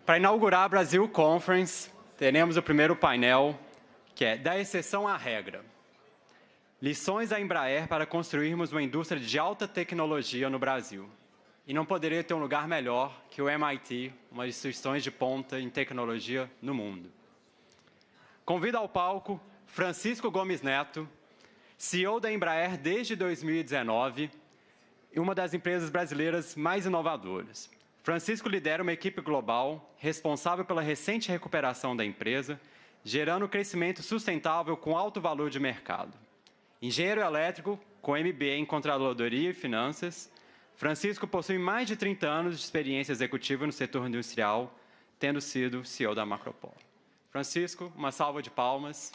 Para inaugurar a Brasil Conference, teremos o primeiro painel, que é Da Exceção à Regra. Lições da Embraer para construirmos uma indústria de alta tecnologia no Brasil. E não poderia ter um lugar melhor que o MIT, uma das instituições de ponta em tecnologia no mundo. Convido ao palco Francisco Gomes Neto, CEO da Embraer desde 2019 e uma das empresas brasileiras mais inovadoras. Francisco lidera uma equipe global responsável pela recente recuperação da empresa, gerando crescimento sustentável com alto valor de mercado. Engenheiro elétrico, com MBA em Controladoria e Finanças, Francisco possui mais de 30 anos de experiência executiva no setor industrial, tendo sido CEO da Macropol. Francisco, uma salva de palmas.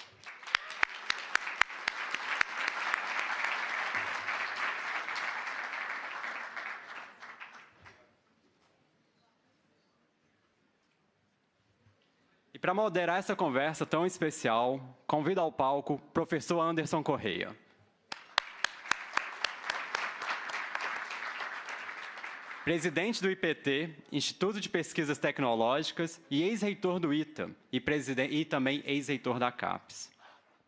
E para moderar essa conversa tão especial, convido ao palco o professor Anderson Correia. Presidente do IPT, Instituto de Pesquisas Tecnológicas, e ex-reitor do ITA, e também ex-reitor da CAPES.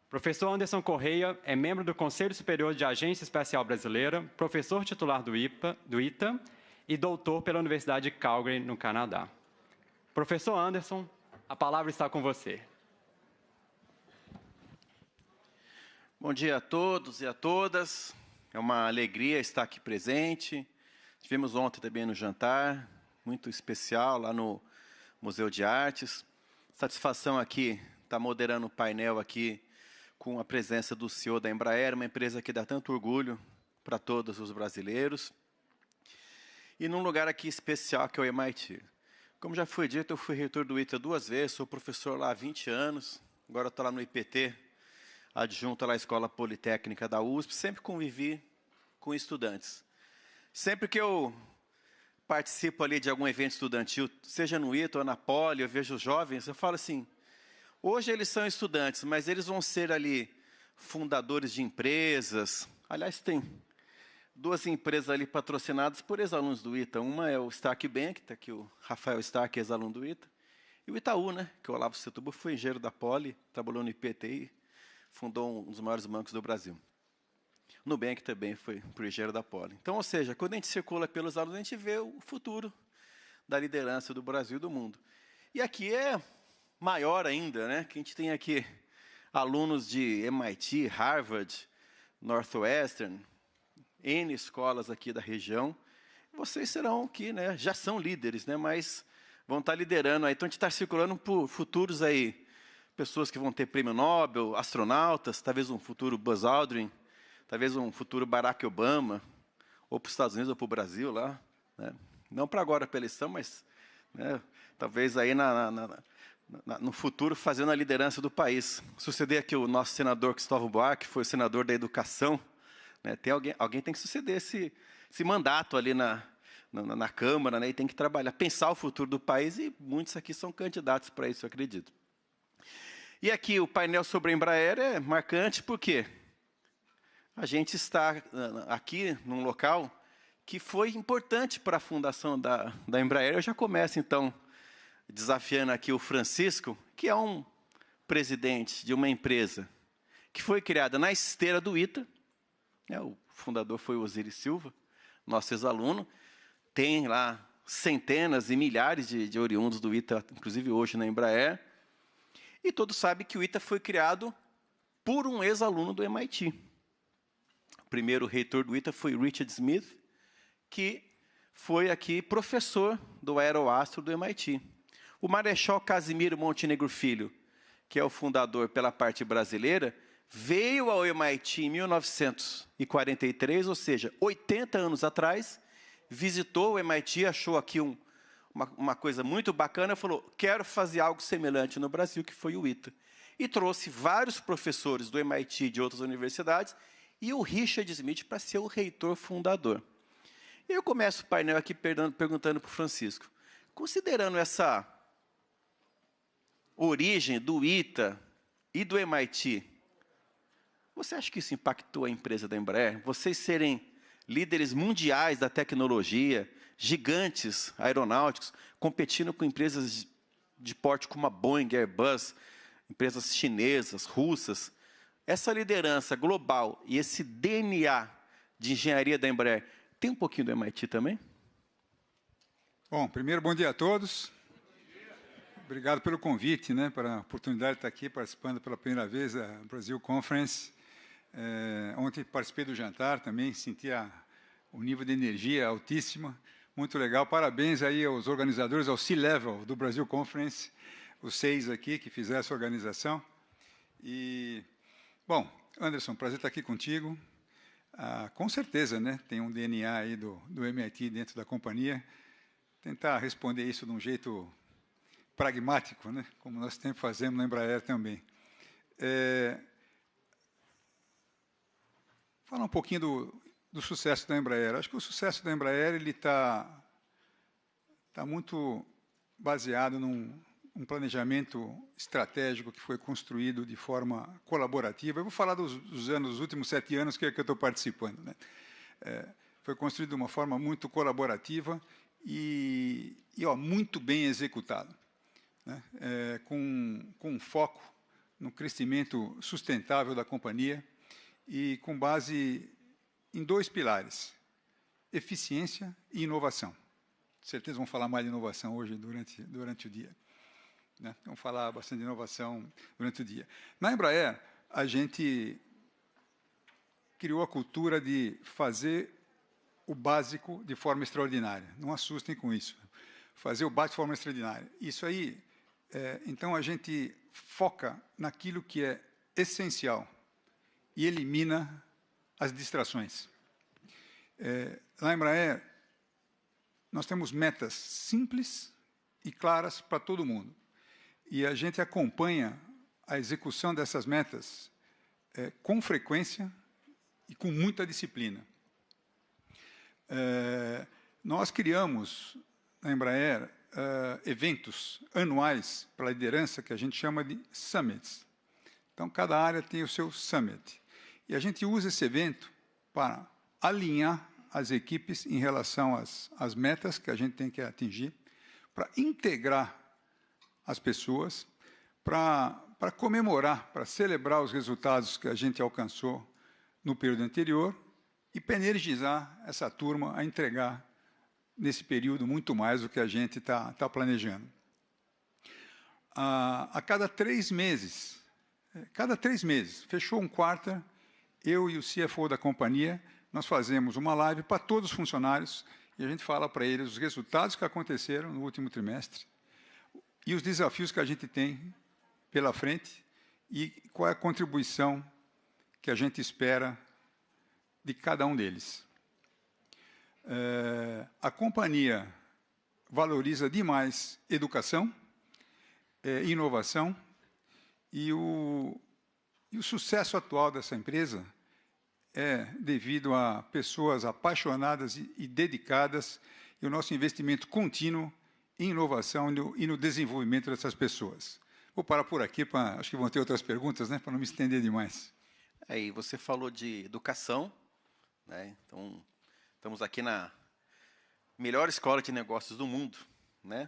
Professor Anderson Correia é membro do Conselho Superior de Agência Espacial Brasileira, professor titular do ITA e doutor pela Universidade de Calgary, no Canadá. Professor Anderson, a palavra está com você. Bom dia a todos e a todas. É uma alegria estar aqui presente. Tivemos ontem também no jantar, muito especial, lá no Museu de Artes. Satisfação aqui estar moderando o painel aqui com a presença do CEO da Embraer, uma empresa que dá tanto orgulho para todos os brasileiros. E num lugar aqui especial, que é o MIT. Como já foi dito, eu fui reitor do ITA 2 vezes, sou professor lá há 20 anos, agora estou lá no IPT, adjunto lá à Escola Politécnica da USP, sempre convivi com estudantes. Sempre que eu participo ali de algum evento estudantil, seja no ITA ou na Poli, eu vejo os jovens, eu falo assim, hoje eles são estudantes, mas eles vão ser ali fundadores de empresas. Aliás, tem duas empresas ali patrocinadas por ex-alunos do ITA. Uma é o Stark Bank, está aqui o Rafael Stark, ex-aluno do ITA, e o Itaú, né, que o Olavo Setúbal foi engenheiro da Poli, trabalhou no IPT e fundou um dos maiores bancos do Brasil. Nubank também foi para o engenheiro da Poli. Então, ou seja, quando a gente circula pelos alunos, a gente vê o futuro da liderança do Brasil e do mundo. E aqui é maior ainda, né? Que a gente tem aqui alunos de MIT, Harvard, Northwestern, N escolas aqui da região. Vocês serão aqui, né? Já são líderes, né? Mas vão estar liderando aí. Então, a gente está circulando por futuros aí, pessoas que vão ter prêmio Nobel, astronautas, talvez um futuro Buzz Aldrin, talvez um futuro Barack Obama, ou para os Estados Unidos ou para o Brasil lá, né? Não para agora para a eleição, mas, né, talvez aí no futuro fazendo a liderança do país. Suceder aqui o nosso senador Cristóvão Buarque, que foi o senador da educação, né? Tem alguém tem que suceder esse mandato ali na Câmara, né? E tem que trabalhar, pensar o futuro do país, e muitos aqui são candidatos para isso, eu acredito. E aqui o painel sobre a Embraer é marcante, por quê? A gente está aqui num local que foi importante para a fundação da Embraer. Eu já começo, então, desafiando aqui o Francisco, que é um presidente de uma empresa que foi criada na esteira do ITA, né? O fundador foi o Osiris Silva, nosso ex-aluno. Tem lá centenas e milhares de oriundos do ITA, inclusive hoje na Embraer. E todos sabem que o ITA foi criado por um ex-aluno do MIT. O primeiro reitor do ITA foi Richard Smith, que foi aqui professor do Aeroastro do MIT. O Marechal Casimiro Montenegro Filho, que é o fundador pela parte brasileira, veio ao MIT em 1943, ou seja, 80 anos atrás, visitou o MIT, achou aqui uma coisa muito bacana, falou, quero fazer algo semelhante no Brasil, que foi o ITA. E trouxe vários professores do MIT e de outras universidades, e o Richard Smith para ser o reitor fundador. E eu começo o painel aqui perguntando para o Francisco, considerando essa origem do ITA e do MIT, você acha que isso impactou a empresa da Embraer? Vocês serem líderes mundiais da tecnologia, gigantes aeronáuticos, competindo com empresas de porte como a Boeing, Airbus, empresas chinesas, russas. Essa liderança global e esse DNA de engenharia da Embraer, tem um pouquinho do MIT também? Bom, primeiro, bom dia a todos. Obrigado pelo convite, né, para a oportunidade de estar aqui participando pela primeira vez da Brasil Conference. Ontem participei do jantar também, senti o nível de energia altíssima, muito legal. Parabéns aí aos organizadores, ao C-Level do Brasil Conference, os 6 aqui que fizeram essa organização. E, bom, Anderson, prazer estar aqui contigo. Com certeza, né, tem um DNA aí do MIT dentro da companhia. Tentar responder isso de um jeito pragmático, né, como nós sempre fazemos na Embraer também. Falar um pouquinho do sucesso da Embraer. Acho que o sucesso da Embraer está muito baseado num planejamento estratégico que foi construído de forma colaborativa. Eu vou falar dos últimos 7 anos que eu estou participando, né? Foi construído de uma forma muito colaborativa e muito bem executado, né? Com foco no crescimento sustentável da companhia e com base em 2 pilares, eficiência e inovação. Com certeza vamos falar mais de inovação hoje durante o dia, né? Vamos falar bastante de inovação durante o dia. Na Embraer, a gente criou a cultura de fazer o básico de forma extraordinária. Não assustem com isso. Fazer o básico de forma extraordinária. Isso aí, então, a gente foca naquilo que é essencial e elimina as distrações. Na Embraer, nós temos metas simples e claras para todo mundo. E a gente acompanha a execução dessas metas com frequência e com muita disciplina. Nós criamos, na Embraer, eventos anuais para a liderança que a gente chama de summits. Então, cada área tem o seu summit. E a gente usa esse evento para alinhar as equipes em relação às metas que a gente tem que atingir, para integrar as pessoas, para comemorar, para celebrar os resultados que a gente alcançou no período anterior e para energizar essa turma a entregar, nesse período, muito mais do que a gente está planejando. A cada 3 meses, fechou um quarter, eu e o CFO da companhia, nós fazemos uma live para todos os funcionários e a gente fala para eles os resultados que aconteceram no último trimestre e os desafios que a gente tem pela frente e qual é a contribuição que a gente espera de cada um deles. A companhia valoriza demais educação, inovação e o sucesso atual dessa empresa é devido a pessoas apaixonadas e dedicadas e o nosso investimento contínuo em inovação e no desenvolvimento dessas pessoas. Vou parar por aqui, acho que vão ter outras perguntas, né, para não me estender demais. Aí você falou de educação, né? Então, estamos aqui na melhor escola de negócios do mundo, né?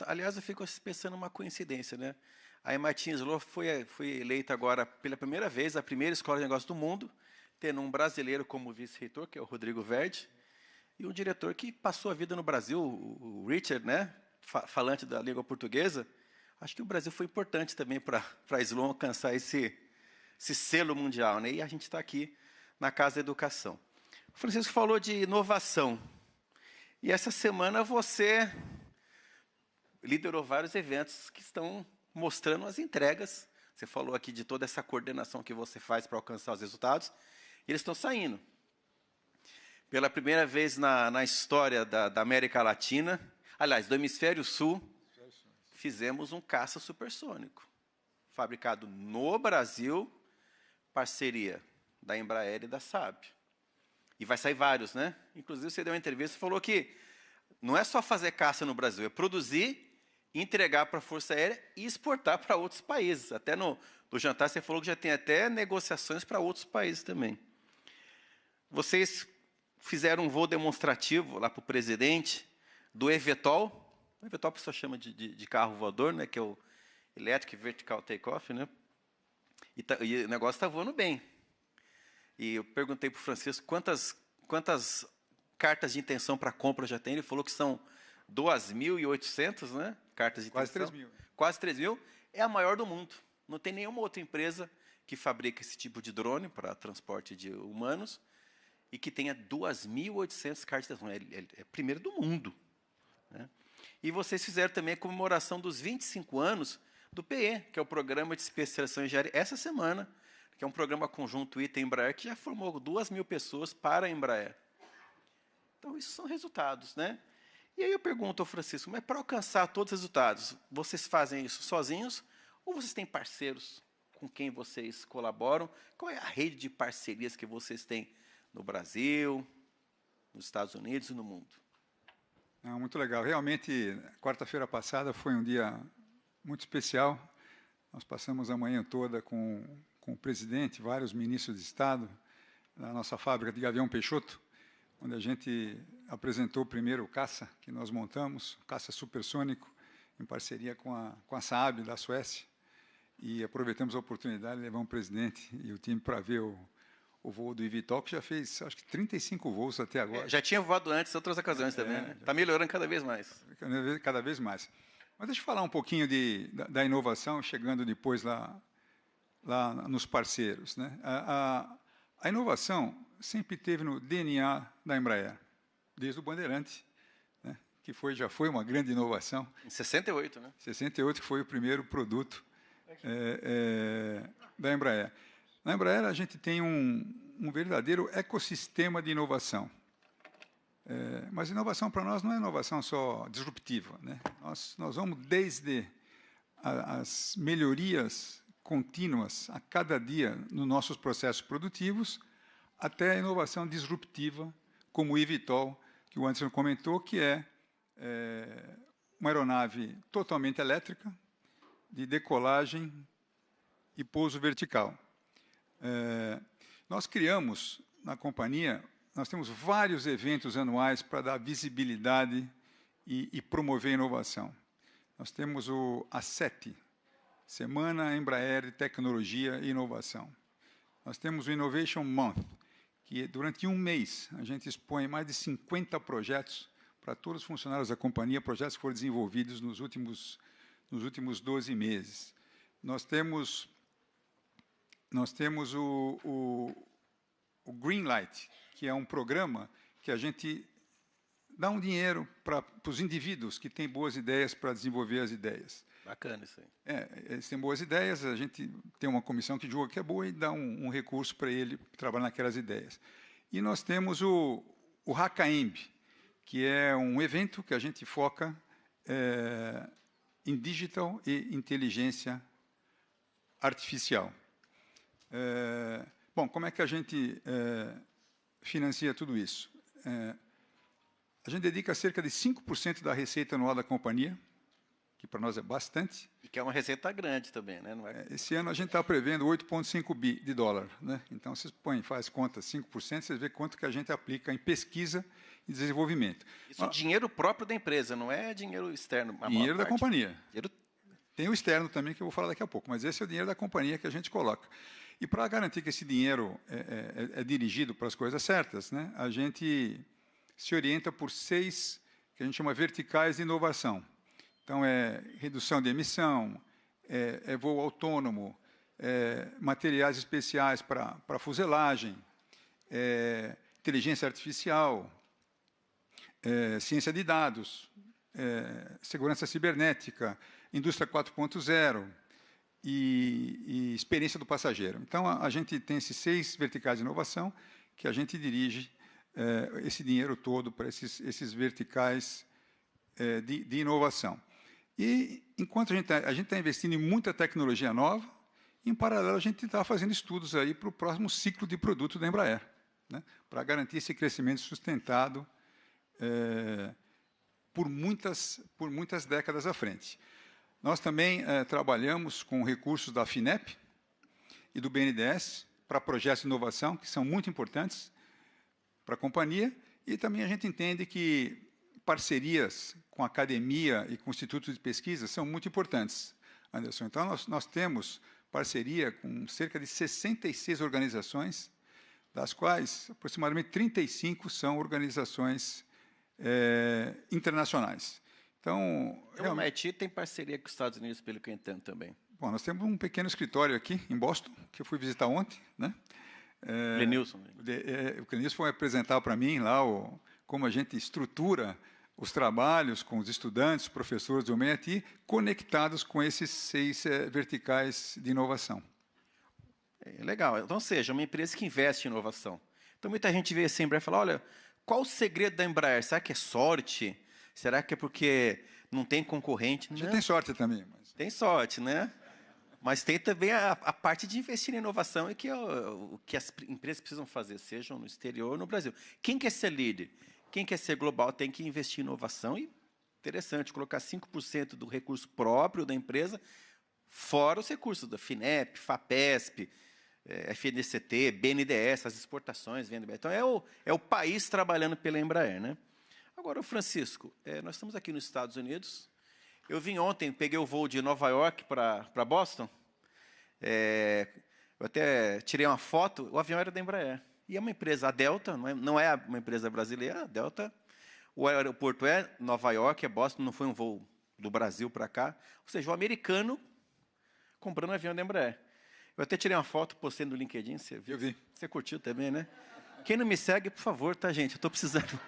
Aliás, eu fico pensando uma coincidência, né? A MIT Sloan foi eleita agora pela primeira vez a primeira escola de negócios do mundo, tendo um brasileiro como vice-reitor, que é o Rodrigo Verdi, e um diretor que passou a vida no Brasil, o Richard, né? Falante da língua portuguesa. Acho que o Brasil foi importante também para a Sloan alcançar esse selo mundial, né? E a gente está aqui na Casa da Educação. O Francisco falou de inovação. E essa semana você liderou vários eventos que estão mostrando as entregas. Você falou aqui de toda essa coordenação que você faz para alcançar os resultados. E eles estão saindo. Pela primeira vez na história da América Latina, aliás, do Hemisfério Sul, fizemos um caça supersônico, fabricado no Brasil, parceria da Embraer e da Saab. E vai sair vários, né? Inclusive, você deu uma entrevista e falou que não é só fazer caça no Brasil, é produzir, entregar para a Força Aérea e exportar para outros países. Até no jantar você falou que já tem até negociações para outros países também. Vocês fizeram um voo demonstrativo lá para o presidente do eVTOL, O eVTOL o pessoal chama de carro voador, né, que é o Electric Vertical Takeoff, né? E o negócio está voando bem. E eu perguntei para o Francisco quantas cartas de intenção para compra já tem. Ele falou que são 2.800, né? Cartas de Quase intenção. 3.000. Quase 3.000. É a maior do mundo. Não tem nenhuma outra empresa que fabrica esse tipo de drone para transporte de humanos e que tenha 2.800 cartas de intenção. É primeiro do mundo, né? E vocês fizeram também a comemoração dos 25 anos do PE, que é o Programa de Especialização em Engenharia, essa semana, que é um programa conjunto ITA-Embraer, que já formou 2.000 pessoas para a Embraer. Então, isso são resultados, né? E aí eu pergunto ao Francisco, mas para alcançar todos os resultados, vocês fazem isso sozinhos ou vocês têm parceiros com quem vocês colaboram? Qual é a rede de parcerias que vocês têm no Brasil, nos Estados Unidos e no mundo? Muito legal. Realmente, quarta-feira passada foi um dia muito especial. Nós passamos a manhã toda com o presidente, vários ministros de Estado, na nossa fábrica de Gavião Peixoto, onde a gente apresentou o primeiro caça que nós montamos, o caça supersônico, em parceria com a Saab, da Suécia. E aproveitamos a oportunidade de levar um presidente e o time para ver o voo do eVTOL, que já fez, acho que 35 voos até agora. Já tinha voado antes em outras ocasiões também, né? Está melhorando cada vez mais. Cada vez mais. Mas deixa eu falar um pouquinho da inovação, chegando depois lá nos parceiros, né? A inovação sempre teve no DNA da Embraer, desde o Bandeirante, né? Que já foi uma grande inovação. Em 68, né? 68, que foi o primeiro produto da Embraer. Na Embraer, a gente tem um verdadeiro ecossistema de inovação. Mas inovação para nós não é inovação só disruptiva, né? Nós vamos desde as melhorias contínuas a cada dia nos nossos processos produtivos até a inovação disruptiva, como o eVTOL, que o Anderson comentou, que é uma aeronave totalmente elétrica, de decolagem e pouso vertical. Nós criamos, na companhia, nós temos vários eventos anuais para dar visibilidade e promover a inovação. Nós temos a SETI, Semana Embraer de Tecnologia e Inovação. Nós temos o Innovation Month, que durante um mês a gente expõe mais de 50 projetos para todos os funcionários da companhia, projetos que foram desenvolvidos nos últimos 12 meses. Nós temos o Greenlight, que é um programa que a gente dá um dinheiro para os indivíduos que têm boas ideias para desenvolver as ideias. Bacana isso aí. Eles têm boas ideias, a gente tem uma comissão que julga que é boa e dá um recurso para ele trabalhar naquelas ideias. E nós temos o Hackaemb, que é um evento que a gente foca em digital e inteligência artificial. Bom, como é que a gente financia tudo isso? A gente dedica cerca de 5% da receita anual da companhia, que para nós é bastante. E que é uma receita grande também, né? Não é... Esse ano a gente está prevendo 8,5 bi de dólar, né? Então, vocês faz conta 5%, vocês veem quanto que a gente aplica em pesquisa e desenvolvimento. Isso é dinheiro próprio da empresa, não é dinheiro externo. Dinheiro da companhia. Dinheiro... Tem o externo também, que eu vou falar daqui a pouco, mas esse é o dinheiro da companhia que a gente coloca. E para garantir que esse dinheiro é dirigido para as coisas certas, né, a gente se orienta por 6, que a gente chama verticais de inovação. Então, redução de emissão, voo autônomo, materiais especiais para fuselagem, inteligência artificial, ciência de dados, segurança cibernética, indústria 4.0 e experiência do passageiro. Então, a gente tem esses 6 verticais de inovação que a gente dirige esse dinheiro todo para esses verticais de inovação. E, enquanto a gente está investindo em muita tecnologia nova, em paralelo, a gente está fazendo estudos aí para o próximo ciclo de produto da Embraer, né, para garantir esse crescimento sustentado por muitas décadas à frente. Nós também trabalhamos com recursos da FINEP e do BNDES para projetos de inovação, que são muito importantes para a companhia, e também a gente entende que parcerias com a academia e com institutos de pesquisa são muito importantes, Anderson. Então, nós temos parceria com cerca de 66 organizações, das quais aproximadamente 35 são organizações internacionais. Então, o MIT tem parceria com os Estados Unidos, pelo que eu entendo também. Bom, nós temos um pequeno escritório aqui em Boston, que eu fui visitar ontem, né? Clenilson. O Clenilson foi apresentar para mim lá como a gente estrutura os trabalhos com os estudantes, professores do MIT, conectados com esses 6 verticais de inovação. Legal. Então, ou seja, uma empresa que investe em inovação. Então, muita gente vê assim, a Embraer e fala, olha, qual o segredo da Embraer? Será que é sorte? Será que é porque não tem concorrente? A gente tem sorte também. Mas... Tem sorte, né? Mas tem também a parte de investir em inovação, e que é o que as empresas precisam fazer, sejam no exterior ou no Brasil. Quem quer ser líder? Quem quer ser global tem que investir em inovação. E interessante, colocar 5% do recurso próprio da empresa, fora os recursos da FINEP, FAPESP, FNDCT, BNDES, as exportações, venda. Então, é o país trabalhando pela Embraer, né? Agora, Francisco, nós estamos aqui nos Estados Unidos. Eu vim ontem, peguei o voo de Nova York para Boston. Eu até tirei uma foto, o avião era da Embraer. E é uma empresa, a Delta, não é uma empresa brasileira, a Delta. O aeroporto é Nova York, é Boston, não foi um voo do Brasil para cá. Ou seja, o americano comprando um avião da Embraer. Eu até tirei uma foto, postei no LinkedIn, você viu? Eu vi. Você curtiu também, né? Quem não me segue, por favor, tá, gente? Eu estou precisando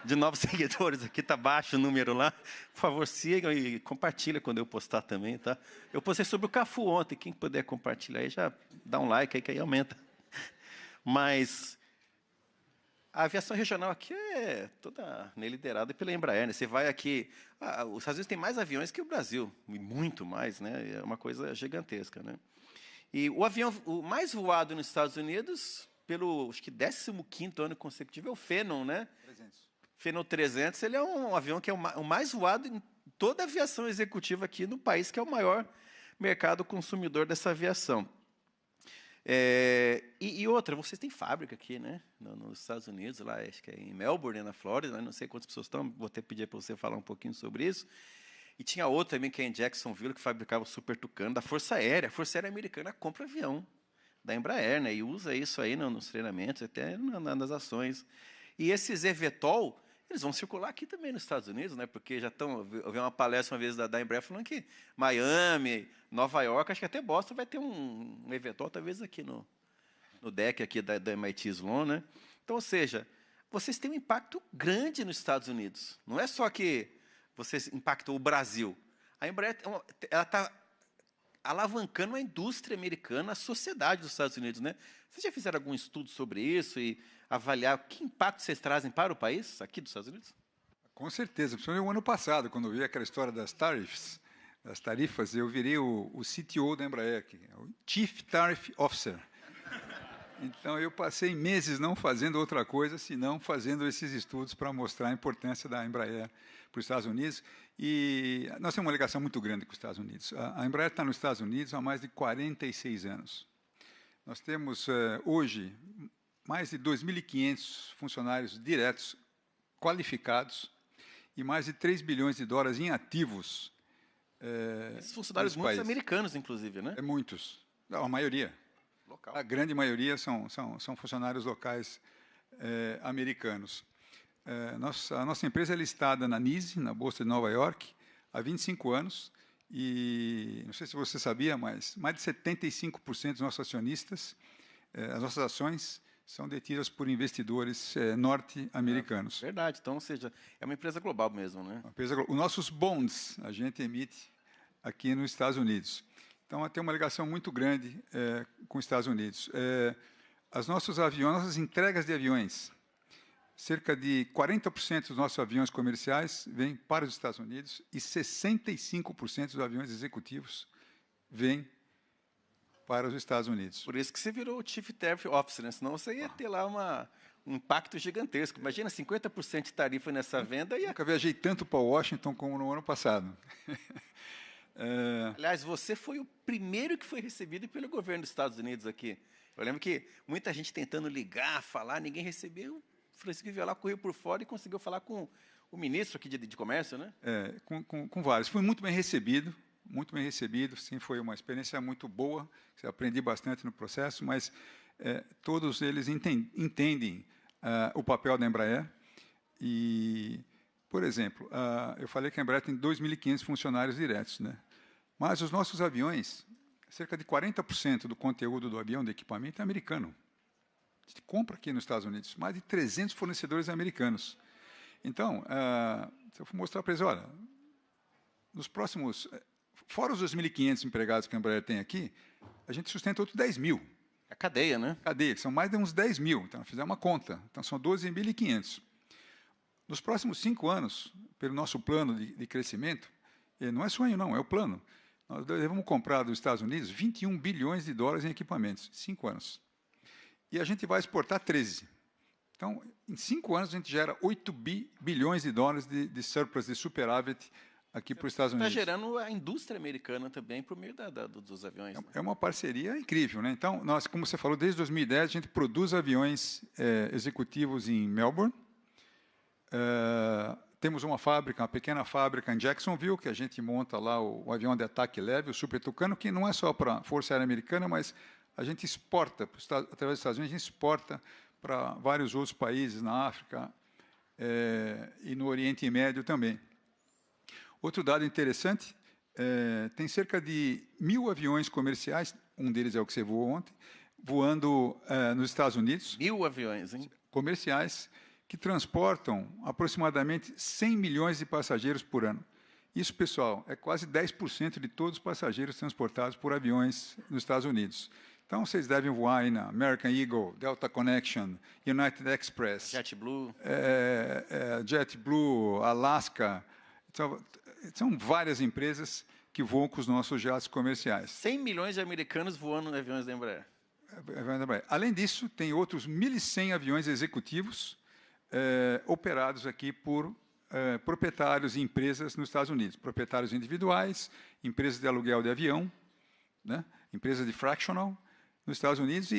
de novos seguidores aqui, está baixo o número lá. Por favor, sigam e compartilha quando eu postar também, tá? Eu postei sobre o Cafu ontem, quem puder compartilhar aí, já dá um like aí, que aí aumenta. Mas a aviação regional aqui é toda liderada pela Embraer, né? Você vai aqui... os Estados Unidos tem mais aviões que o Brasil, e muito mais, né? É uma coisa gigantesca, né? E o avião mais voado nos Estados Unidos, pelo, acho que 15º ano consecutivo, é o Phenom, né? 300. Phenom 300, ele é um avião que é o mais voado em toda a aviação executiva aqui no país, que é o maior mercado consumidor dessa aviação. E outra, vocês têm fábrica aqui, né? Nos Estados Unidos, lá, acho que é em Melbourne, na Flórida, não sei quantas pessoas estão, vou até pedir para você falar um pouquinho sobre isso. E tinha outra também, que é em Jacksonville, que fabricava o Super Tucano, da Força Aérea. A Força Aérea Americana compra avião da Embraer, né? E usa isso aí nos treinamentos, até nas ações. E esses eVTOL, eles vão circular aqui também nos Estados Unidos, né? Porque já estão... Eu vi uma palestra uma vez da Embraer falando que Miami, Nova York, acho que até Boston vai ter um eVTOL, talvez aqui no deck aqui da MIT Sloan, né? Então, ou seja, vocês têm um impacto grande nos Estados Unidos. Não é só que vocês impactam o Brasil. A Embraer está alavancando a indústria americana, a sociedade dos Estados Unidos, né? Vocês já fizeram algum estudo sobre isso e avaliar que impacto vocês trazem para o país, aqui dos Estados Unidos? Com certeza. Principalmente o ano passado, quando eu vi aquela história das tarifas, eu virei o CTO da Embraer, o Chief Tariff Officer. Então, eu passei meses não fazendo outra coisa, senão fazendo esses estudos para mostrar a importância da Embraer para os Estados Unidos. E nós temos uma ligação muito grande com os Estados Unidos. A Embraer está nos Estados Unidos há mais de 46 anos. Nós temos, hoje, mais de 2.500 funcionários diretos qualificados e mais de 3 bilhões de dólares em ativos. Esses funcionários muitos americanos, inclusive, né? Muitos. A maioria. Local. A grande maioria são funcionários locais americanos. A nossa empresa é listada na NYSE, na Bolsa de Nova York, há 25 anos. E, não sei se você sabia, mas mais de 75% dos nossos acionistas, as nossas ações, são detidas por investidores norte-americanos. Verdade. Então, ou seja, é uma empresa global mesmo, né? Os nossos bonds a gente emite aqui nos Estados Unidos. Então, tem uma ligação muito grande com os Estados Unidos. As nossas entregas de aviões, cerca de 40% dos nossos aviões comerciais vêm para os Estados Unidos e 65% dos aviões executivos vêm para os Estados Unidos. Por isso que você virou o Chief Tariff Officer, né? Senão você ia ter lá um impacto gigantesco. Imagina 50% de tarifa nessa venda. Nunca viajei tanto para Washington como no ano passado. Aliás, você foi o primeiro que foi recebido pelo governo dos Estados Unidos aqui. Eu lembro que muita gente tentando ligar, falar, ninguém recebeu. O Francisco veio lá, correu por fora e conseguiu falar com o ministro aqui de comércio, né? Com vários. Fui muito bem recebido, sim, foi uma experiência muito boa, aprendi bastante no processo, mas todos eles entendem o papel da Embraer. E, por exemplo, eu falei que a Embraer tem 2.500 funcionários diretos, né? Mas os nossos aviões, cerca de 40% do conteúdo do avião, do equipamento, é americano. A gente compra aqui nos Estados Unidos, mais de 300 fornecedores americanos. Então, se eu for mostrar para eles, olha, nos próximos, fora os 2.500 empregados que a Embraer tem aqui, a gente sustenta outros 10 mil. A cadeia, né? Cadeia, que são mais de uns 10 mil. Então, fizemos uma conta. Então, são 12.500. Nos próximos 5 anos, pelo nosso plano de crescimento, não é sonho, não, é o plano. Nós devemos comprar dos Estados Unidos 21 bilhões de dólares em equipamentos, 5 anos. E a gente vai exportar 13. Então, em 5 anos, a gente gera 8 bilhões de dólares de surplus, de superávit, aqui para os Estados Unidos. Está gerando a indústria americana também por meio dos aviões. Né? É uma parceria incrível, né? Então, nós, como você falou, desde 2010, a gente produz aviões executivos em Melbourne. Temos uma pequena fábrica em Jacksonville, que a gente monta lá o avião de ataque leve, o Super Tucano, que não é só para a Força Aérea Americana, mas a gente exporta, através dos Estados Unidos, a gente exporta para vários outros países, na África e no Oriente Médio também. Outro dado interessante, tem cerca de 1.000 aviões comerciais, um deles é o que você voou ontem, voando nos Estados Unidos. 1.000 aviões, hein? Comerciais, que transportam aproximadamente 100 milhões de passageiros por ano. Isso, pessoal, é quase 10% de todos os passageiros transportados por aviões nos Estados Unidos. Então, vocês devem voar aí na American Eagle, Delta Connection, United Express, JetBlue, Alaska. Então, são várias empresas que voam com os nossos jatos comerciais. 100 milhões de americanos voando em aviões da Embraer. Além disso, tem outros 1.100 aviões executivos operados aqui por proprietários e empresas nos Estados Unidos. Proprietários individuais, empresas de aluguel de avião, né? Empresas de fractional nos Estados Unidos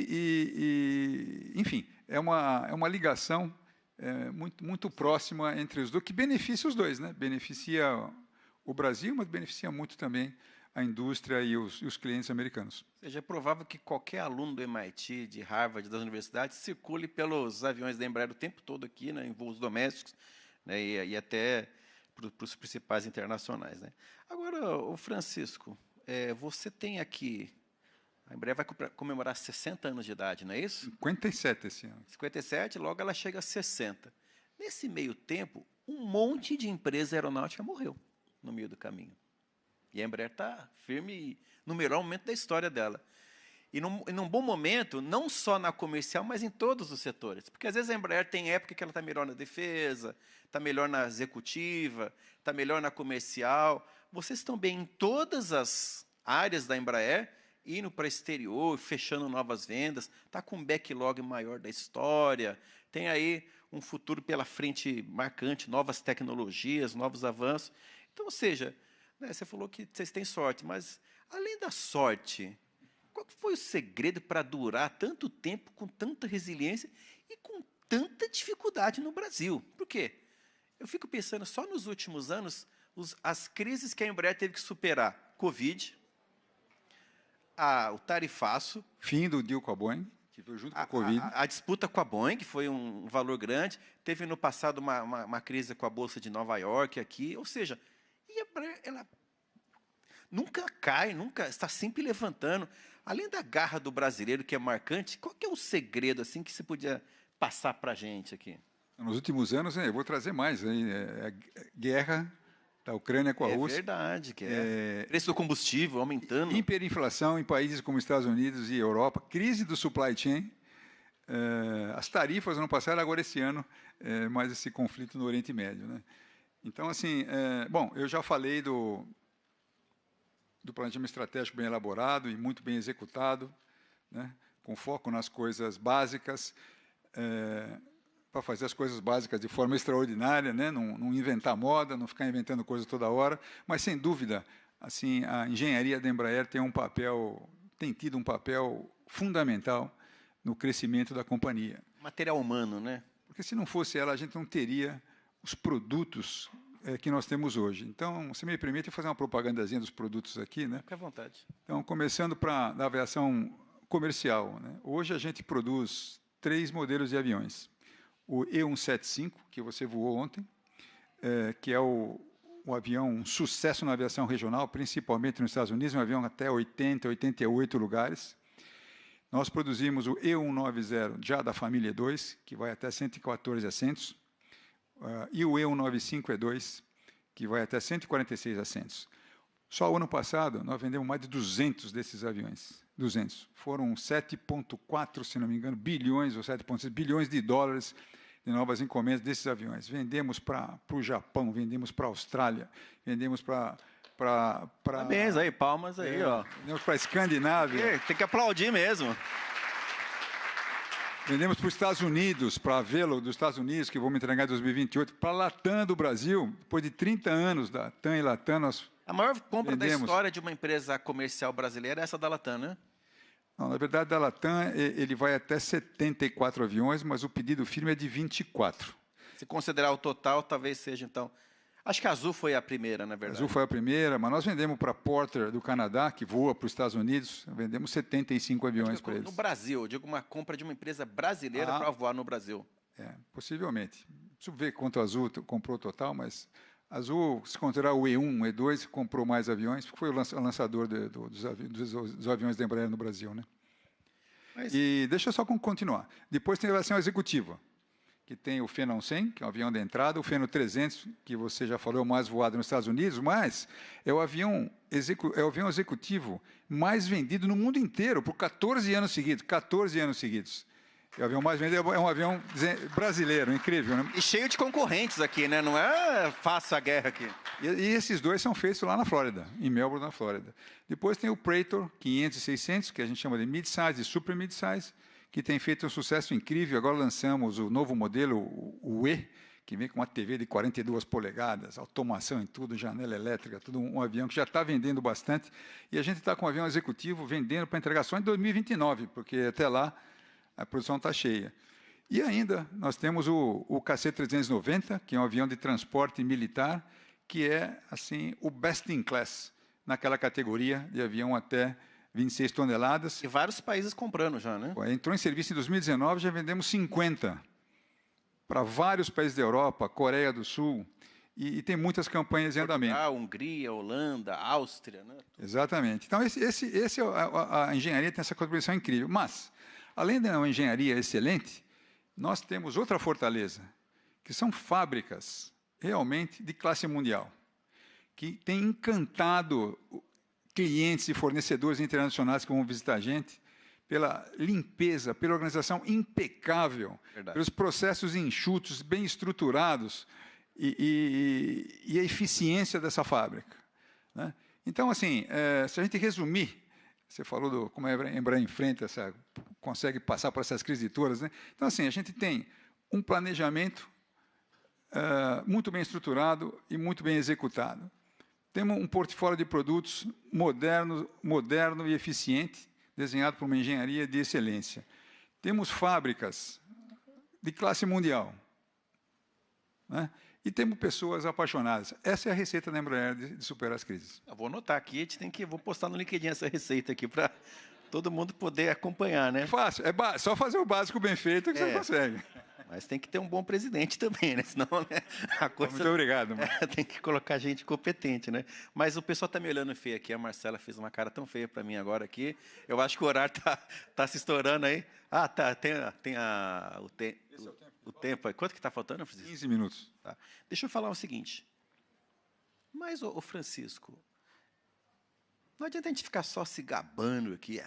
enfim, é uma ligação muito próxima entre os dois, que beneficia os dois, né? Beneficia o Brasil, mas beneficia muito também a indústria e os clientes americanos. Ou seja, é provável que qualquer aluno do MIT, de Harvard, das universidades, circule pelos aviões da Embraer o tempo todo aqui, né, em voos domésticos, né, e até para os principais internacionais. Né. Agora, o Francisco, você tem aqui... A Embraer vai comemorar 60 anos de idade, não é isso? 57 esse ano. 57, logo ela chega a 60. Nesse meio tempo, um monte de empresa aeronáutica morreu no meio do caminho. E a Embraer está firme no melhor momento da história dela. E num bom momento, não só na comercial, mas em todos os setores. Porque, às vezes, a Embraer tem época que ela está melhor na defesa, está melhor na executiva, está melhor na comercial. Vocês estão bem em todas as áreas da Embraer, indo para o exterior, fechando novas vendas, está com um backlog maior da história, tem aí um futuro pela frente marcante, novas tecnologias, novos avanços. Então, ou seja... Você falou que vocês têm sorte, mas, além da sorte, qual foi o segredo para durar tanto tempo, com tanta resiliência e com tanta dificuldade no Brasil? Por quê? Eu fico pensando, só nos últimos anos, as crises que a Embraer teve que superar. Covid, o tarifaço. Fim do deal com a Boeing, que veio junto com a Covid. A disputa com a Boeing, que foi um valor grande. Teve, no passado, uma crise com a Bolsa de Nova York aqui. Ou seja... E a Embraer, ela nunca cai, nunca está sempre levantando. Além da garra do brasileiro, que é marcante, qual que é o segredo assim que você podia passar para a gente aqui? Nos últimos anos, eu vou trazer mais. Guerra da Ucrânia com a Rússia. É verdade. Preço do combustível aumentando. Hiperinflação em países como Estados Unidos e Europa. Crise do supply chain. As tarifas não passaram agora esse ano, mais esse conflito no Oriente Médio, né? Então, assim, bom, eu já falei do planejamento estratégico bem elaborado e muito bem executado, né, com foco nas coisas básicas, para fazer as coisas básicas de forma extraordinária, né, não inventar moda, não ficar inventando coisas toda hora, mas, sem dúvida, assim, a engenharia da Embraer tem tido um papel fundamental no crescimento da companhia. Material humano, né? Porque, se não fosse ela, a gente não teria os produtos que nós temos hoje. Então, se me permite fazer uma propagandazinha dos produtos aqui, né? Fique à vontade. Então, começando da aviação comercial, né? Hoje a gente produz 3 modelos de aviões. O E175, que você voou ontem, que é o avião um sucesso na aviação regional, principalmente nos Estados Unidos, um avião até 80, 88 lugares. Nós produzimos o E190, já da família E2, que vai até 114 assentos, e o E195E2, que vai até 146 assentos. Só o ano passado, nós vendemos mais de 200 desses aviões. 200. Foram 7,4, se não me engano, bilhões ou 7,6 bilhões de dólares de novas encomendas desses aviões. Vendemos para o Japão, vendemos para a Austrália, vendemos para... Parabéns aí, palmas aí, ó. Vendemos para a Escandinávia. Tem que aplaudir mesmo. Vendemos para os Estados Unidos, para a Velo dos Estados Unidos, que vamos entregar em 2028, para a Latam do Brasil, depois de 30 anos da TAM e Latam, nós A maior compra vendemos. da história de uma empresa comercial brasileira é essa da Latam, né? Não, na verdade, da Latam, ele vai até 74 aviões, mas o pedido firme é de 24. Se considerar o total, talvez seja, então... Acho que a Azul foi a primeira, na verdade. A Azul foi a primeira, mas nós vendemos para a Porter do Canadá, que voa para os Estados Unidos, vendemos 75 aviões para eles. No Brasil, eu digo uma compra de uma empresa brasileira para voar no Brasil. Possivelmente. Preciso ver quanto a Azul comprou total, mas a Azul, se considerar o E1, E2, comprou mais aviões, porque foi o lançador dos aviões da Embraer no Brasil, né? E deixa eu só continuar. Depois tem a aviação executiva, que tem o Phenom 100, que é o avião de entrada, o Phenom 300, que você já falou, é o mais voado nos Estados Unidos, mas é o avião executivo mais vendido no mundo inteiro por 14 anos seguidos. 14 anos seguidos. É o avião mais vendido, é um avião brasileiro, incrível, né? E cheio de concorrentes aqui, né? Não é fácil a guerra aqui. E esses dois são feitos lá na Flórida, em Melbourne, na Flórida. Depois tem o Praetor 500 e 600, que a gente chama de mid-size e super mid-size, que tem feito um sucesso incrível. Agora lançamos o novo modelo, o E, que vem com uma TV de 42 polegadas, automação em tudo, janela elétrica, tudo um avião que já está vendendo bastante. E a gente está com o avião executivo vendendo para entregar só em 2029, porque até lá a produção está cheia. E ainda nós temos o KC-390, que é um avião de transporte militar, que é assim o best in class naquela categoria de avião até 26 toneladas. E vários países comprando já, né? Entrou em serviço em 2019, já vendemos 50 para vários países da Europa, Coreia do Sul, e tem muitas campanhas em andamento. Portugal, Hungria, Holanda, Áustria, né? Exatamente. Então, a engenharia tem essa contribuição incrível. Mas, além da engenharia excelente, nós temos outra fortaleza, que são fábricas realmente de classe mundial, que têm encantado clientes e fornecedores internacionais que vão visitar a gente, pela limpeza, pela organização impecável, pelos processos enxutos, bem estruturados e a eficiência dessa fábrica, né? Então, assim, se a gente resumir, você falou como a Embraer enfrenta, consegue passar por essas crises todas, né? Então, assim, a gente tem um planejamento muito bem estruturado e muito bem executado. Temos um portfólio de produtos moderno e eficiente, desenhado por uma engenharia de excelência. Temos fábricas de classe mundial, né? E temos pessoas apaixonadas. Essa é a receita da Embraer de superar as crises. Eu vou anotar aqui, vou postar no LinkedIn essa receita aqui para todo mundo poder acompanhar, né? Fácil, só fazer o básico bem feito que você consegue. Mas tem que ter um bom presidente também, né? Senão, né, a coisa... Muito obrigado. Tem que colocar gente competente, né? Mas o pessoal está me olhando feio aqui. A Marcela fez uma cara tão feia para mim agora aqui. Eu acho que o horário tá se estourando aí. Ah, tá. Tem o tempo. Quanto que está faltando, Francisco? 15 minutos. Tá. Deixa eu falar o seguinte. Mas, ô Francisco, não adianta a gente ficar só se gabando aqui.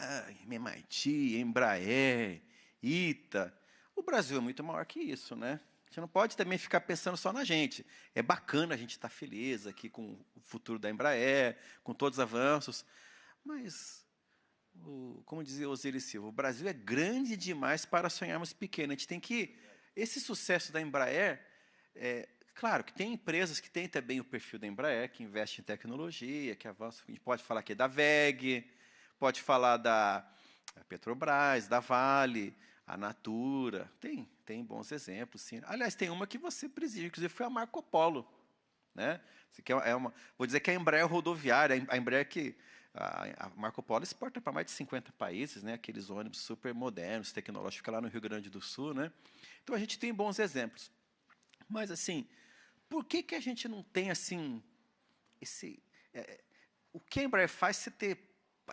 MIT, Embraer, ITA... O Brasil é muito maior que isso, né? A gente não pode também ficar pensando só na gente. É bacana a gente estar feliz aqui com o futuro da Embraer, com todos os avanços, mas, como dizia Osiris Silva, o Brasil é grande demais para sonharmos pequeno. A gente tem que... Esse sucesso da Embraer, claro que tem empresas que têm também o perfil da Embraer, que investe em tecnologia, que avança. A gente pode falar aqui da WEG, pode falar da Petrobras, da Vale. a Natura, tem bons exemplos, sim. Aliás, tem uma que você preside, inclusive foi a Marco Polo, né? Vou dizer que é a Embraer rodoviária, a Embraer que a Marco Polo exporta para mais de 50 países, né? Aqueles ônibus super modernos, tecnológicos, fica lá no Rio Grande do Sul, né? Então a gente tem bons exemplos. Mas assim, por que a gente não tem assim o que a Embraer faz se ter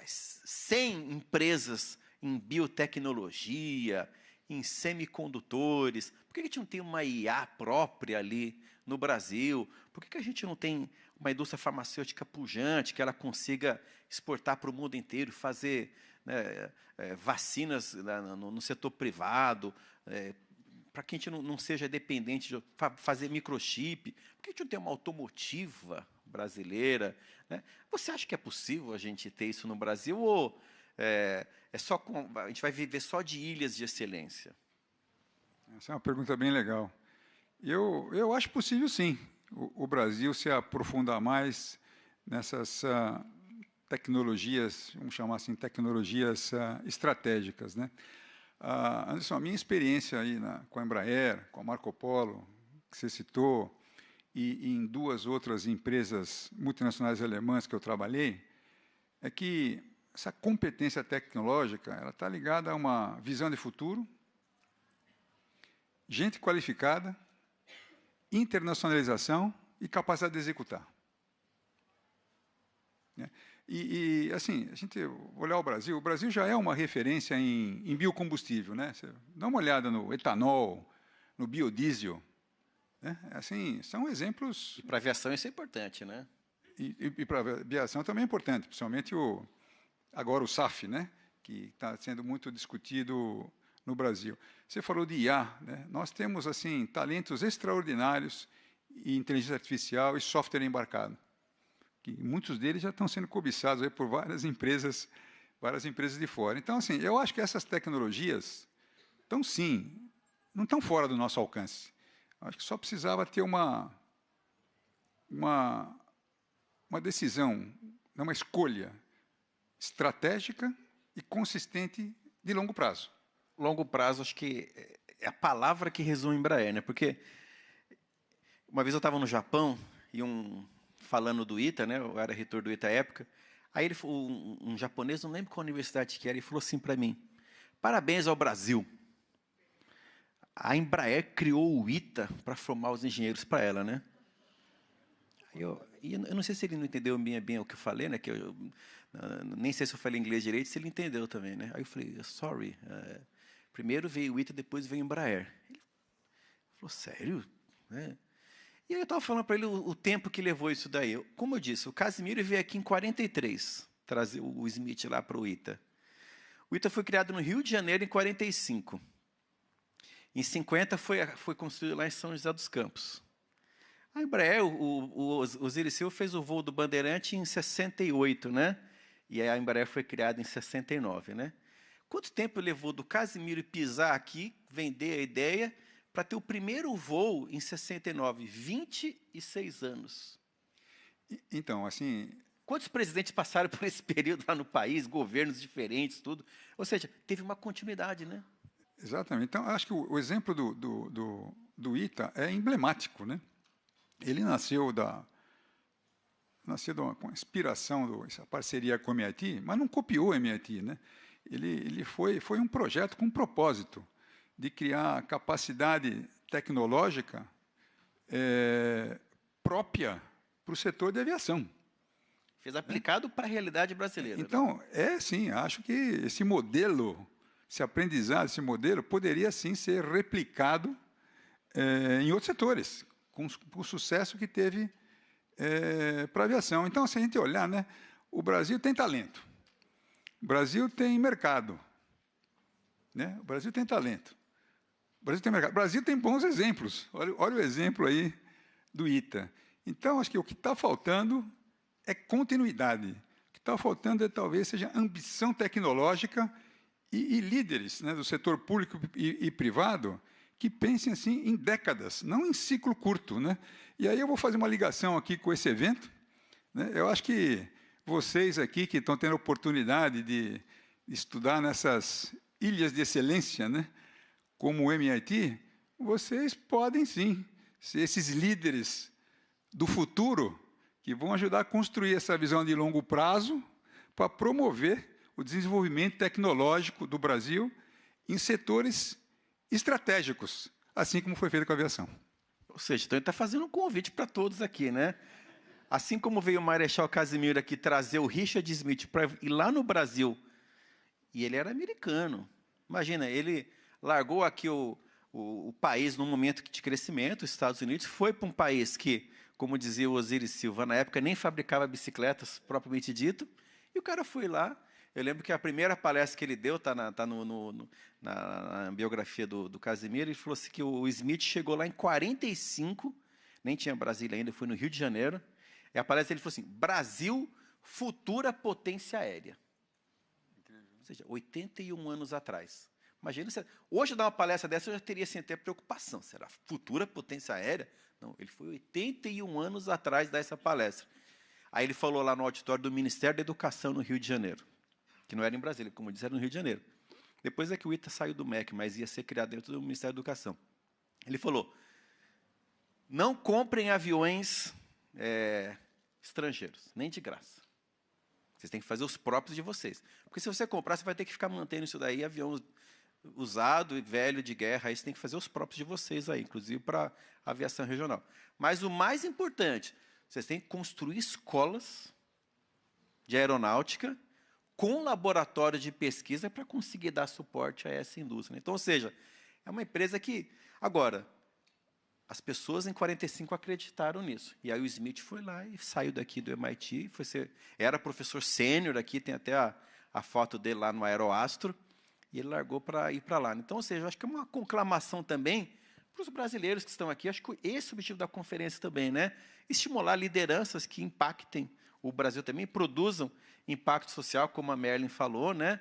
100 empresas em biotecnologia, em semicondutores? Por que a gente não tem uma IA própria ali no Brasil? Por que a gente não tem uma indústria farmacêutica pujante, que ela consiga exportar para o mundo inteiro, fazer, né, vacinas no setor privado, para que a gente não seja dependente de fazer microchip? Por que a gente não tem uma automotiva brasileira, né? Você acha que é possível a gente ter isso no Brasil, ou a gente vai viver só de ilhas de excelência? Essa é uma pergunta bem legal. Eu acho possível, sim, o Brasil se aprofundar mais nessas tecnologias, vamos chamar assim, tecnologias estratégicas, né? Anderson, a minha experiência aí com a Embraer, com a Marco Polo, que você citou, e em 2 outras empresas multinacionais alemãs que eu trabalhei, é que essa competência tecnológica ela está ligada a uma visão de futuro, gente qualificada, internacionalização e capacidade de executar. E assim, a gente olhar o Brasil já é uma referência em biocombustível, né? Você dá uma olhada no etanol, no biodiesel, né? Assim, são exemplos. E para a aviação isso é importante, né? E para a aviação também é importante, principalmente agora o SAF, né? Que está sendo muito discutido no Brasil. Você falou de IA, né? Nós temos assim talentos extraordinários em inteligência artificial e software embarcado, que muitos deles já estão sendo cobiçados aí por várias empresas de fora. Então, assim, eu acho que essas tecnologias estão, sim, não estão fora do nosso alcance. Acho que só precisava ter uma decisão, uma escolha estratégica e consistente de longo prazo. Longo prazo, acho que é a palavra que resume a Embraer, né? Porque uma vez eu estava no Japão e falando do ITA, né? Eu era reitor do ITA à época. Aí um japonês, não lembro qual universidade que era, ele falou assim para mim: parabéns ao Brasil. A Embraer criou o ITA para formar os engenheiros para ela, né? Eu não sei se ele não entendeu bem o que eu falei, né? Que eu nem sei se eu falei inglês direito, se ele entendeu também, né? Aí eu falei: sorry, primeiro veio o ITA, depois veio a Embraer. Ele falou: sério? Né? E eu estava falando para ele o tempo que levou isso daí. Como eu disse, o Casimiro veio aqui em 43, trazer o Smith lá para o ITA. O ITA foi criado no Rio de Janeiro em 45. Em 50 foi construído lá em São José dos Campos. A Embraer, o Ziriceu fez o voo do Bandeirante em 68, né? E a Embraer foi criada em 69, né? Quanto tempo levou do Casimiro pisar aqui, vender a ideia, para ter o primeiro voo em 69? 26 anos. Então, assim... Quantos presidentes passaram por esse período lá no país, governos diferentes, tudo? Ou seja, teve uma continuidade, né? Exatamente. Então, acho que o exemplo do ITA é emblemático, né? Ele nasceu com a inspiração dessa parceria com o MIT, mas não copiou o MIT, né? Ele foi um projeto com um propósito de criar capacidade tecnológica própria para o setor de aviação. Fez aplicado para a realidade brasileira. Então, sim, acho que esse modelo, esse aprendizado, esse modelo poderia, sim, ser replicado em outros setores, com o sucesso que teve para a aviação. Então, se a gente olhar, né, o Brasil tem talento, o Brasil tem mercado, né? O Brasil tem talento, o Brasil tem mercado, o Brasil tem bons exemplos. Olha o exemplo aí do ITA. Então, acho que o que está faltando é continuidade. O que está faltando talvez seja ambição tecnológica e líderes, né, do setor público e privado que pensem assim em décadas, não em ciclo curto, né? E aí eu vou fazer uma ligação aqui com esse evento, né? Eu acho que vocês aqui que estão tendo a oportunidade de estudar nessas ilhas de excelência, né, como o MIT, vocês podem sim ser esses líderes do futuro que vão ajudar a construir essa visão de longo prazo para promover o desenvolvimento tecnológico do Brasil em setores estratégicos, assim como foi feito com a aviação. Ou seja, então ele está fazendo um convite para todos aqui, né? Assim como veio o Marechal Casimiro aqui trazer o Richard Smith para ir lá no Brasil, e ele era americano. Imagina, ele largou aqui o país num momento de crescimento, os Estados Unidos, foi para um país que, como dizia o Osiris Silva, na época nem fabricava bicicletas, propriamente dito, e o cara foi lá. Eu lembro que a primeira palestra que ele deu, está na biografia do Casimiro, ele falou assim que o Smith chegou lá em 45, nem tinha Brasília ainda, foi no Rio de Janeiro, e a palestra ele falou assim, Brasil, futura potência aérea. Ou seja, 81 anos atrás. Imagina, hoje dar uma palestra dessa, eu já teria sem ter preocupação. Será futura potência aérea? Não, ele foi 81 anos atrás dar essa palestra. Aí ele falou lá no auditório do Ministério da Educação no Rio de Janeiro, que não era em Brasília, como eu disse, era no Rio de Janeiro. Depois é que o ITA saiu do MEC, mas ia ser criado dentro do Ministério da Educação. Ele falou, não comprem aviões estrangeiros, nem de graça. Vocês têm que fazer os próprios de vocês. Porque se você comprar, você vai ter que ficar mantendo isso daí, avião usado e velho de guerra, aí você tem que fazer os próprios de vocês aí, inclusive para a aviação regional. Mas o mais importante, vocês têm que construir escolas de aeronáutica com laboratório de pesquisa para conseguir dar suporte a essa indústria. Então, ou seja, é uma empresa que... Agora, as pessoas em 45 acreditaram nisso. E aí o Smith foi lá e saiu daqui do MIT, era professor sênior aqui, tem até a foto dele lá no Aeroastro, e ele largou para ir para lá. Então, ou seja, acho que é uma conclamação também para os brasileiros que estão aqui. Acho que esse é o objetivo da conferência também, né? Estimular lideranças que impactem o Brasil também, produzam impacto social, como a Merlin falou, né?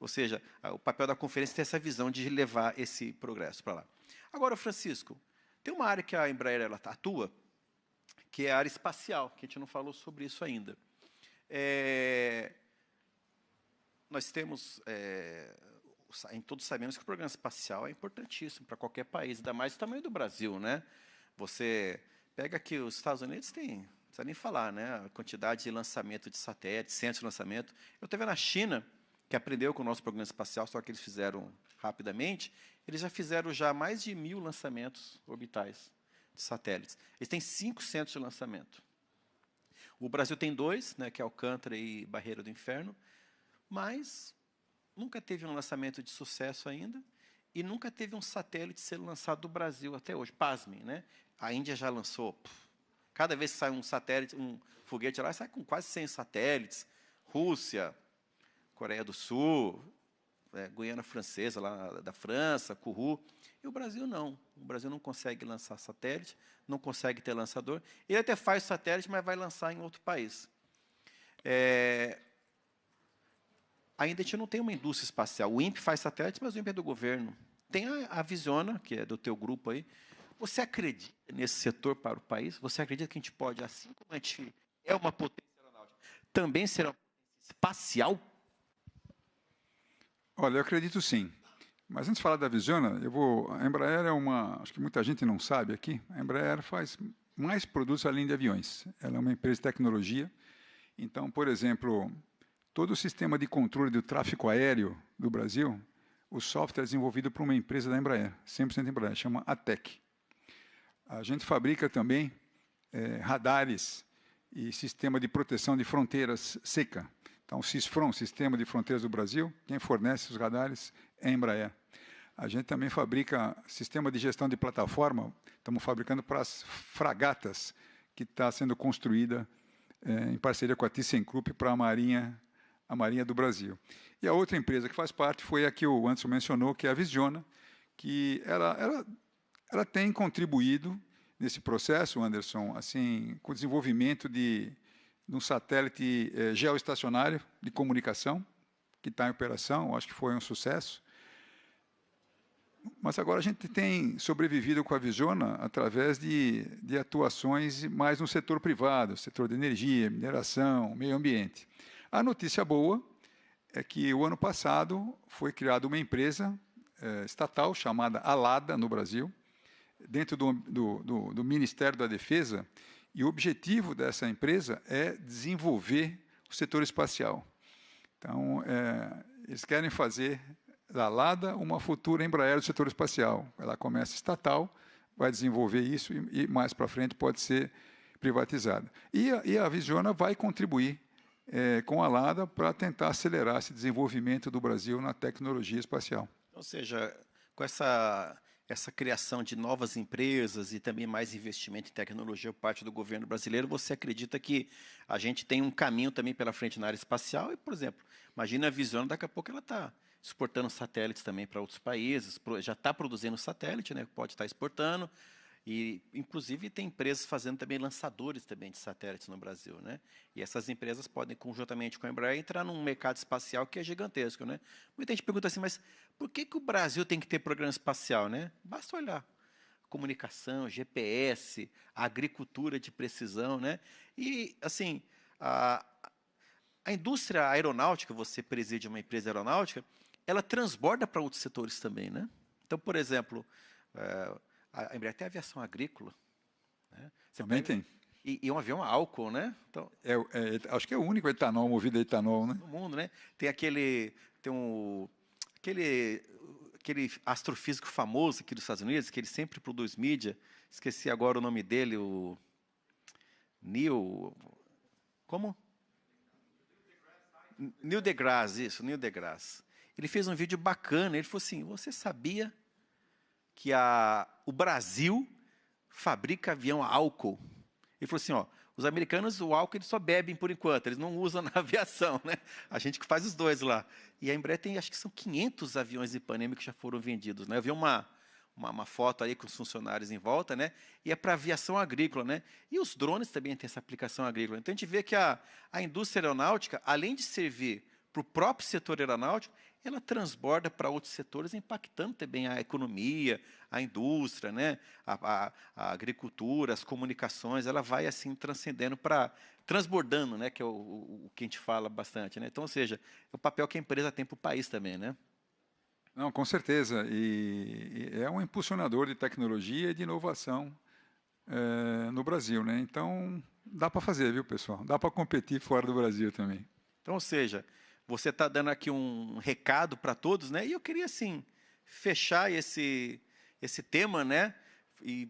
Ou seja, o papel da conferência é ter essa visão de levar esse progresso para lá. Agora, Francisco, tem uma área que a Embraer ela atua, que é a área espacial, que a gente não falou sobre isso ainda. Nós temos, todos sabemos que o programa espacial é importantíssimo para qualquer país, ainda mais o tamanho do Brasil, né? Você pega aqui os Estados Unidos, não precisa nem falar, né? A quantidade de lançamento de satélites, centros de lançamento. Eu estive na China, que aprendeu com o nosso programa espacial, só que eles fizeram rapidamente, eles já fizeram mais de 1.000 lançamentos orbitais de satélites. Eles têm 5 centros de lançamento. O Brasil tem 2, né, que é Alcântara e Barreira do Inferno, mas nunca teve um lançamento de sucesso ainda e nunca teve um satélite sendo lançado do Brasil até hoje. Pasmem, né? A Índia já lançou. Cada vez que sai um satélite, um foguete lá, sai com quase 100 satélites. Rússia, Coreia do Sul, Guiana Francesa, lá da França, Kourou. E o Brasil não. O Brasil não consegue lançar satélite, não consegue ter lançador. Ele até faz satélite, mas vai lançar em outro país. Ainda a gente não tem uma indústria espacial. O INPE faz satélite, mas o INPE é do governo. Tem a Visiona, que é do teu grupo aí. Você acredita nesse setor para o país? Você acredita que a gente pode, assim como a gente é uma potência aeronáutica, também ser uma potência espacial? Olha, eu acredito sim. Mas antes de falar da Visiona, a Embraer acho que muita gente não sabe aqui, a Embraer faz mais produtos além de aviões. Ela é uma empresa de tecnologia. Então, por exemplo, todo o sistema de controle do tráfego aéreo do Brasil, o software é desenvolvido por uma empresa da Embraer, 100% Embraer, chama ATEC. A gente fabrica também radares e sistema de proteção de fronteiras SECA. Então, o SISFRON, Sistema de Fronteiras do Brasil, quem fornece os radares é a Embraer. A gente também fabrica sistema de gestão de plataforma, estamos fabricando para as fragatas, que está sendo construída em parceria com a ThyssenKrupp para a Marinha do Brasil. E a outra empresa que faz parte foi a que o Anderson mencionou, que é a Visiona, que ela tem contribuído nesse processo, Anderson, assim, com o desenvolvimento de um satélite geoestacionário de comunicação, que está em operação, acho que foi um sucesso. Mas agora a gente tem sobrevivido com a Visiona através de atuações mais no setor privado, setor de energia, mineração, meio ambiente. A notícia boa é que o ano passado foi criada uma empresa estatal chamada Alada, no Brasil, dentro do Ministério da Defesa, e o objetivo dessa empresa é desenvolver o setor espacial. Então, eles querem fazer da Alada uma futura Embraer do setor espacial. Ela começa estatal, vai desenvolver isso e mais para frente pode ser privatizada. E a Visiona vai contribuir com a Alada para tentar acelerar esse desenvolvimento do Brasil na tecnologia espacial. Ou seja, com essa criação de novas empresas e também mais investimento em tecnologia por parte do governo brasileiro, você acredita que a gente tem um caminho também pela frente na área espacial? E, por exemplo, imagina a Visiona, daqui a pouco ela está exportando satélites também para outros países, já está produzindo satélite, né, pode estar exportando, e, inclusive, tem empresas fazendo também lançadores também de satélites no Brasil, né? E essas empresas podem, conjuntamente com a Embraer, entrar num mercado espacial que é gigantesco, né? Muita gente pergunta assim, mas por que o Brasil tem que ter programa espacial, né? Basta olhar. Comunicação, GPS, agricultura de precisão, né? E, assim, a indústria aeronáutica, você preside uma empresa aeronáutica, ela transborda para outros setores também, né? Então, por exemplo, a Embraer tem aviação agrícola. Né? Também tem. E um avião a álcool, né? Então, acho que é o único etanol movido a etanol, né? No mundo, né? Tem aquele astrofísico famoso aqui dos Estados Unidos, que ele sempre produz mídia. Esqueci agora o nome dele, o Neil... Como? Neil deGrasse, isso, Neil deGrasse. Ele fez um vídeo bacana, ele falou assim, você sabia que o Brasil fabrica avião a álcool? Ele falou assim, os americanos, o álcool eles só bebem por enquanto, eles não usam na aviação, né? A gente que faz os dois lá. E a Embraer tem, acho que são 500 aviões Ipanema que já foram vendidos, né? Eu vi uma foto aí com os funcionários em volta, né? E é para aviação agrícola, né? E os drones também têm essa aplicação agrícola. Então, a gente vê que a indústria aeronáutica, além de servir para o próprio setor aeronáutico, ela transborda para outros setores, impactando também a economia, a indústria, né? a agricultura, as comunicações, ela vai assim transcendendo transbordando, né? Que é o que a gente fala bastante, né? Então, ou seja, é o papel que a empresa tem para o país também, né? Não, com certeza. E é um impulsionador de tecnologia e de inovação no Brasil, né? Então, dá para fazer, viu, pessoal? Dá para competir fora do Brasil também. Então, ou seja, você está dando aqui um recado para todos, né? E eu queria, assim, fechar esse tema, né? E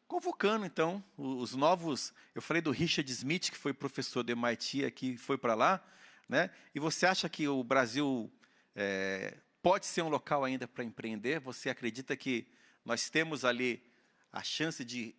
convocando, então, os novos... Eu falei do Richard Smith, que foi professor do MIT aqui, foi para lá, né? E você acha que o Brasil pode ser um local ainda para empreender? Você acredita que nós temos ali a chance de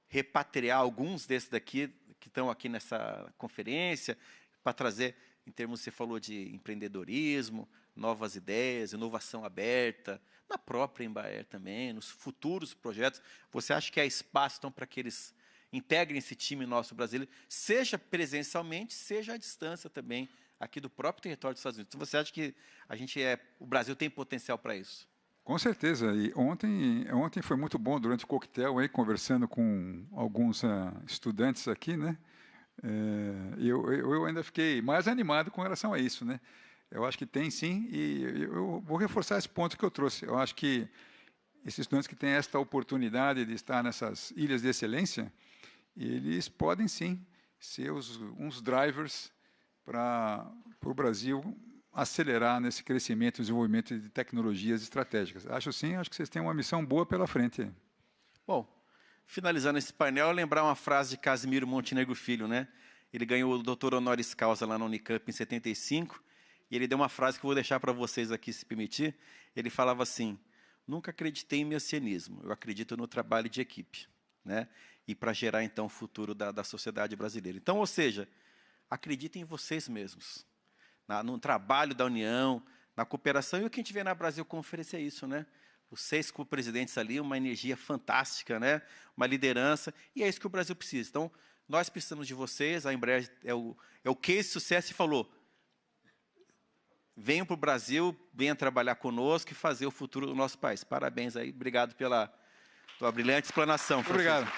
repatriar alguns desses daqui, que estão aqui nessa conferência, para trazer... Em termos, você falou de empreendedorismo, novas ideias, inovação aberta, na própria Embraer também, nos futuros projetos. Você acha que há espaço, então, para que eles integrem esse time nosso brasileiro, seja presencialmente, seja à distância também, aqui do próprio território dos Estados Unidos? Então, você acha que o Brasil tem potencial para isso? Com certeza. E ontem foi muito bom, durante o coquetel, aí, conversando com alguns estudantes aqui, né? Eu ainda fiquei mais animado com relação a isso, né? Eu acho que tem sim, e eu vou reforçar esse ponto que eu trouxe. Eu acho que esses estudantes que têm esta oportunidade de estar nessas ilhas de excelência, eles podem sim ser uns drivers para o Brasil acelerar nesse crescimento e desenvolvimento de tecnologias estratégicas. Acho que vocês têm uma missão boa pela frente. Bom, finalizando esse painel, lembrar uma frase de Casimiro Montenegro Filho, né? Ele ganhou o doutor honoris causa lá na Unicamp em 75, e ele deu uma frase que eu vou deixar para vocês aqui, se permitir. Ele falava assim, nunca acreditei em messianismo, eu acredito no trabalho de equipe, né? E para gerar, então, o futuro da sociedade brasileira. Então, ou seja, acreditem em vocês mesmos, no trabalho da União, na cooperação, e o que a gente vê na Brasil Conferência é isso, né? Os 6 co-presidentes ali, uma energia fantástica, né? Uma liderança, e é isso que o Brasil precisa. Então, nós precisamos de vocês, a Embraer é o case de sucesso e falou, venham para o Brasil, venham trabalhar conosco e fazer o futuro do nosso país. Parabéns aí, obrigado pela tua brilhante explanação. Obrigado.